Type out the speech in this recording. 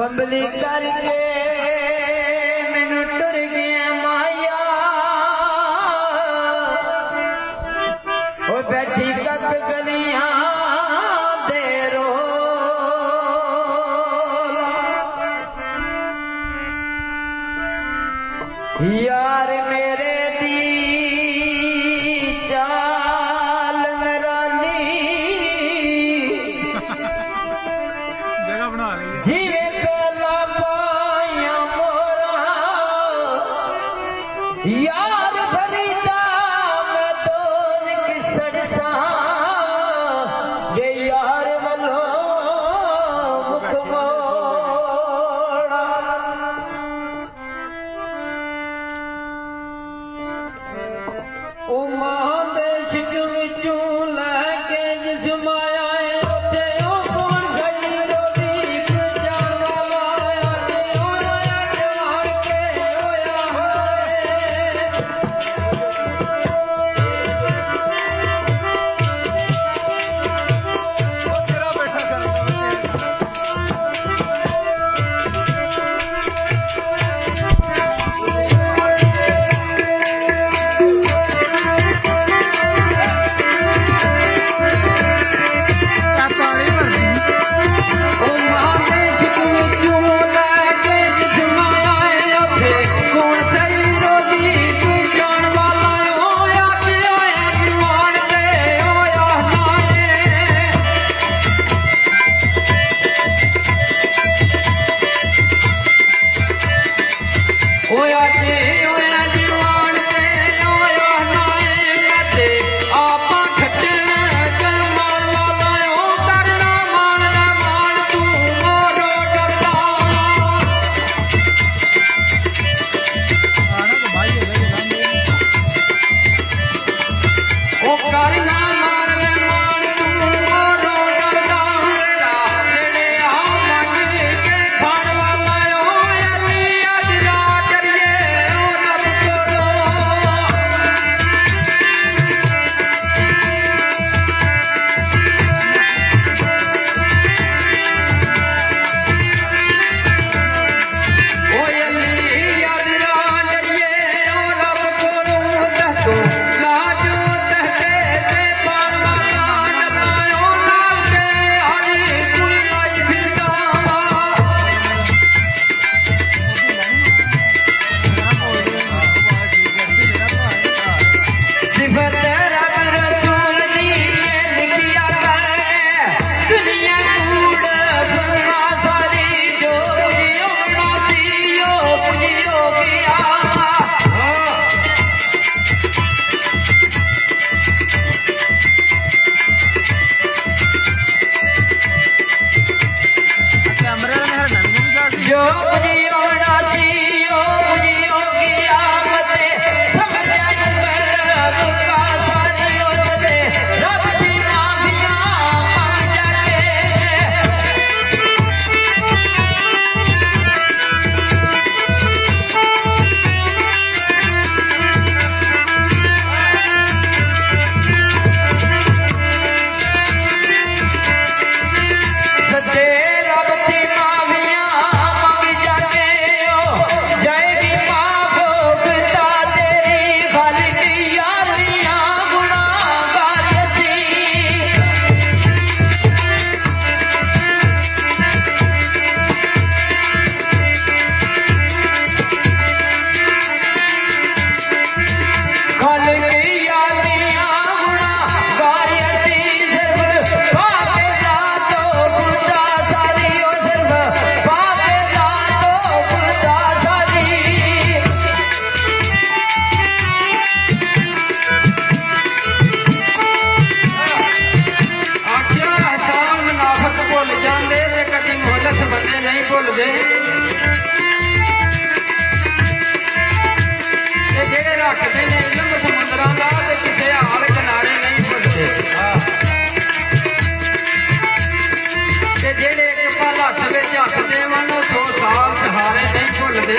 कंबली करके मैनू टुर गया माया ओ बैठी कक गलियां दे रोल यार मेरे दी चाल नराली जगह बना ली है। जीवे पहला पाया मोरा यार फरीदा मैं तो किसड़ सा जे यार मलो मुख मोड़ा ओ मां दे शिक विचों लैके जिस माया है उत्थे ओ कौन सही रोदी जान वाला आके ओया जवान के होया होए वो तेरा बैठा कर ओ मां दे शिक विचों लैके जिस माया है उत्थे कौन सही रोदी जान वाला होया के ओया जवान के होया होए होया जे होया जवान ते होया नाए मैं ते आपा खट्टण कमाण वाला ओ करना मान ना मान तू मोरो डरदा आना तो भाई है ओ करना मान ना मान तू मोरो डरदा मेरा जेड़े आ मंग के खाण वाला ओ अली अजरा करिए ओ रब कोलो ओए अली अजरा करिए ओ रब कोलो दसो लाजो तहके ते पाण वाला नतायो नाल के हरी कुल लाई फिरदा सिफत रब रसूल दी लिखिया कर दुनिया कूड़ फरमा सारी जो अपना जियो पुजियो गया कैमरे में हर नवी नवी जा सी जो पुजियो ना जियो पुजियो गया मते समझ जाए पर बुका सारी ओसे रब दी माफिया मांग जाके सच्चे रब दी माफिया मंग जाके ओ जाएगी माफ पिता तेरी खालिक यारियां गुनाहगार असी खालिक यारियां गुनाहगार असी सिर्फ पाके जातो खुदा सारी ओ सिर्फ पाके जातो खुदा सारी आखिया सारा मुनाफिक भुल जाते ते कभी मुहलस बंदे नहीं भुलते ते जेड़े रखते ने इल्म समुद्रां दा ते किसे हाल किनारे नहीं भुलते ते जेड़े एक पल हत्थ विच हत्थ देवन 100 साल सहारे नहीं भुलते